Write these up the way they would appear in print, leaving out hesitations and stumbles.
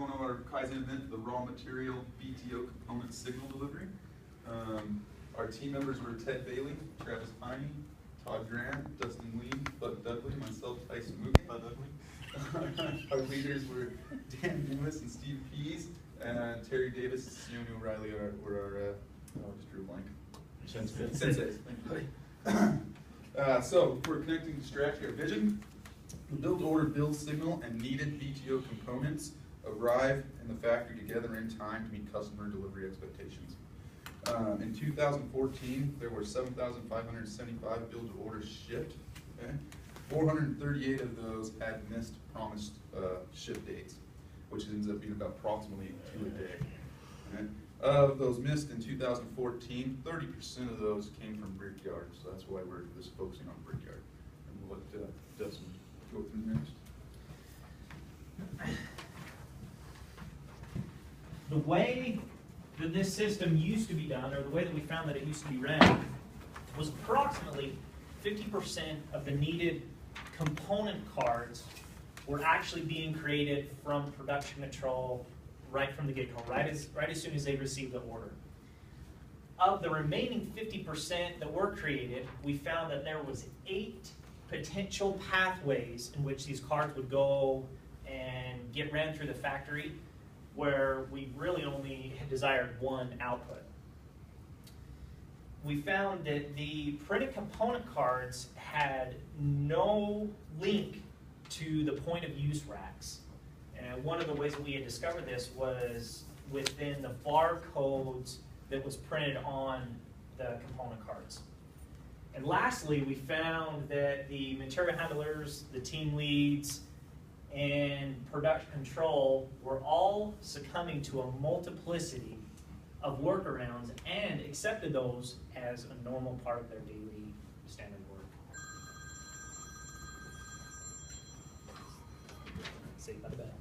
going on our Kaizen event, the raw material BTO component signal delivery. Our team members were Ted Bailey, Travis Piney, Todd Grant, Dustin Lee, Bud Dudley, myself, Tyson Mook. Bud Dudley. Our leaders were Dan Lewis and Steve Pease, and Terry Davis and Sione O'Reilly were our, just drew a blank. Senseis. Thank you. So we're connecting to strategy, our vision. The build, order, build signal, and needed BTO components arrive in the factory together in time to meet customer delivery expectations. In 2014, there were 7,575 build to order shipped. Okay? 438 of those had missed promised ship dates, which ends up being about approximately 2 a day. Okay? Of those missed in 2014, 30% of those came from brickyards. So that's why we're just focusing on brickyard. And we'll let Dustin go through next. The way that this system used to be done, or the way that we found that it used to be ran, was approximately 50% of the needed component cards were actually being created from production control right from the get-go, right as soon as they received the order. Of the remaining 50% that were created, we found that there was 8 potential pathways in which these cards would go and get ran through the factory, where we really only had desired one output. We found that the printed component cards had no link to the point of use racks. And one of the ways that we had discovered this was within the barcodes that was printed on the component cards. And lastly, we found that the material handlers, the team leads, and production control were all succumbing to a multiplicity of workarounds and accepted those as a normal part of their daily standard work.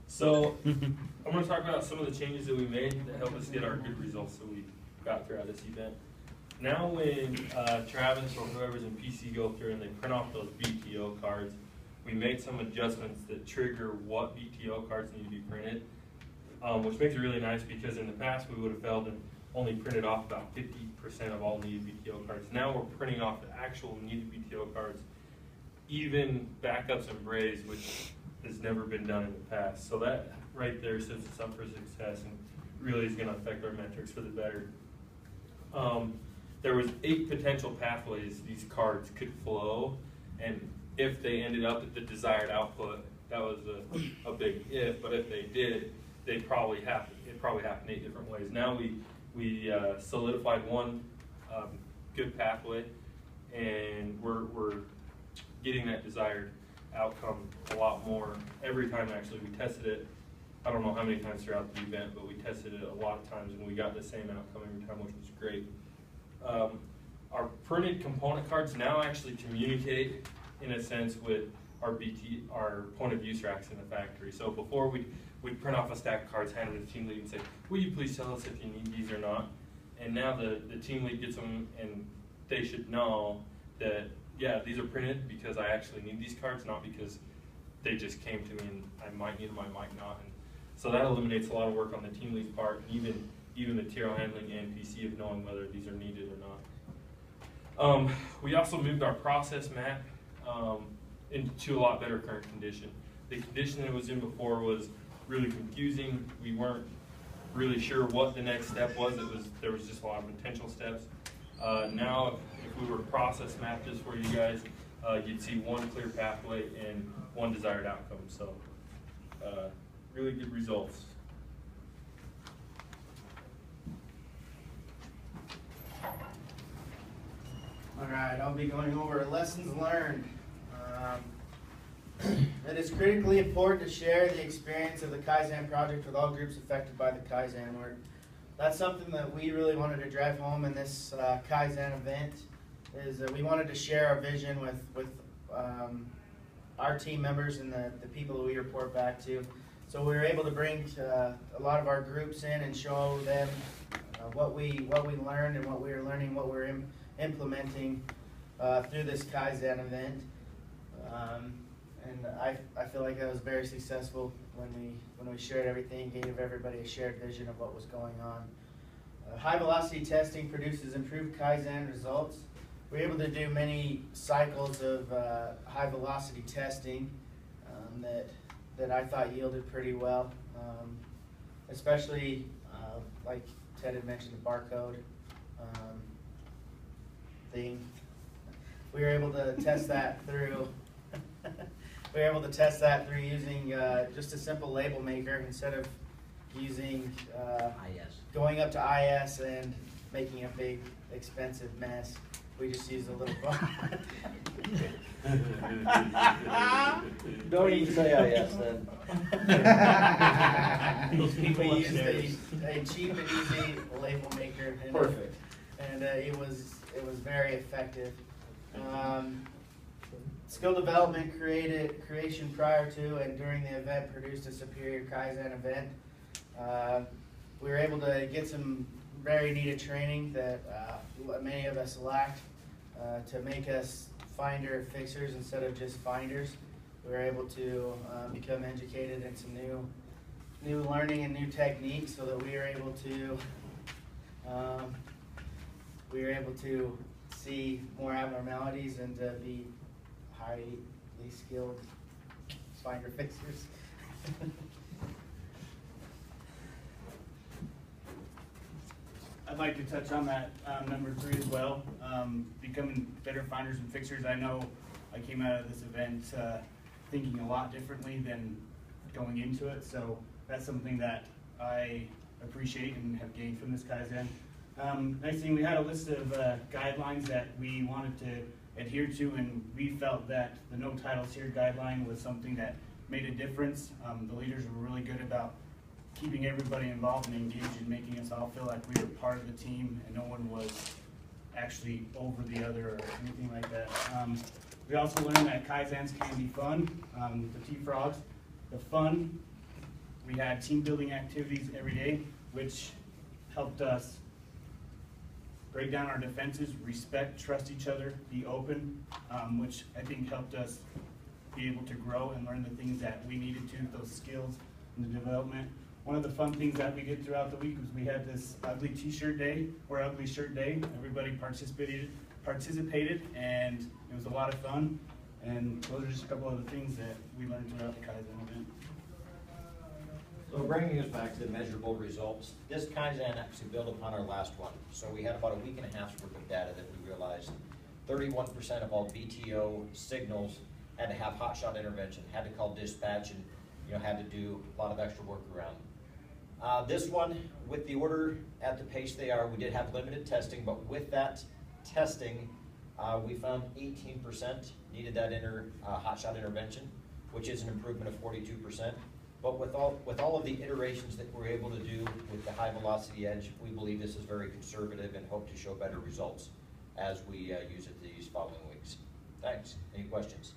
So I'm going to talk about some of the changes that we made that helped us get our good results that we got throughout this event. Now when Travis or whoever's in PC go through and they print off those BTO cards, we made some adjustments that trigger what BTO cards need to be printed, which makes it really nice because in the past we would have failed and only printed off about 50% of all needed BTO cards. Now we're printing off the actual needed BTO cards, even backups and brays, which has never been done in the past. So that right there sets us up for success and really is going to affect our metrics for the better. There was 8 potential pathways these cards could flow, and if they ended up at the desired output, that was a big if, but if they did, it probably happened 8 different ways. Now we solidified one good pathway, and we're getting that desired outcome a lot more every time. Actually, we tested it, I don't know how many times throughout the event, but we tested it a lot of times and we got the same outcome every time, which was great. Our printed component cards now actually communicate in a sense with our point of use racks in the factory. So before we'd print off a stack of cards, hand it to the team lead and say, will you please tell us if you need these or not? And now the team lead gets them and they should know that, yeah, these are printed because I actually need these cards, not because they just came to me and I might need them, I might not. And so that eliminates a lot of work on the team lead's part, and even material handling and PC of knowing whether these are needed or not. We also moved our process map into a lot better current condition. The condition that it was in before was really confusing. We weren't really sure what the next step was. There was just a lot of potential steps. Now, if we were to process map this for you guys, you'd see one clear pathway and one desired outcome. So, really good results. All right, I'll be going over lessons learned. It is critically important to share the experience of the Kaizen project with all groups affected by the Kaizen work. That's something that we really wanted to drive home in this Kaizen event, is that we wanted to share our vision with our team members and the people that we report back to. So we were able to bring a lot of our groups in and show them what we learned and what we were learning, what we're implementing through this Kaizen event. And I feel like that was very successful when we shared everything, gave everybody a shared vision of what was going on. High velocity testing produces improved Kaizen results. We're able to do many cycles of high velocity testing that I thought yielded pretty well, especially like Ted had mentioned, the barcode thing. We were able to test that through. We were able to test that through using just a simple label maker instead of using going up to IS and making a big expensive mess. We just used a little bar. Don't even say IS then. Those people We used upstairs. a cheap and easy label maker. And Perfect. it was very effective. Skill development creation prior to and during the event produced a superior Kaizen event. We were able to get some very needed training that many of us lacked to make us finder fixers instead of just finders. We were able to become educated in some new learning and new techniques so that we were able to see more abnormalities and to be highly skilled finder fixers. I'd like to touch on that number 3 as well, becoming better finders and fixers. I know I came out of this event thinking a lot differently than going into it, so that's something that I appreciate and have gained from this Kaizen. Next thing, we had a list of guidelines that we wanted to adhere to, and we felt that the no titles here guideline was something that made a difference. The leaders were really good about keeping everybody involved and engaged and making us all feel like we were part of the team and no one was actually over the other or anything like that. We also learned that Kaizens can be fun. The T-Frogs, the fun, we had team building activities every day, which helped us break down our defenses, respect, trust each other, be open, which I think helped us be able to grow and learn the things that we needed to, those skills in the development. One of the fun things that we did throughout the week was we had this ugly t-shirt day, or ugly shirt day. Everybody participated, and it was a lot of fun. And those are just a couple of the things that we learned throughout the Kaizen event. So bringing us back to the measurable results, this Kaizen actually built upon our last one. So we had about a week and a half's worth of data that we realized 31% of all BTO signals had to have hotshot intervention, had to call dispatch, and had to do a lot of extra work around. This one, with the order at the pace they are, we did have limited testing, but with that testing, we found 18% needed that hotshot intervention, which is an improvement of 42%. But with all of the iterations that we're able to do with the high velocity edge, we believe this is very conservative and hope to show better results as we use it these following weeks. Thanks. Any questions?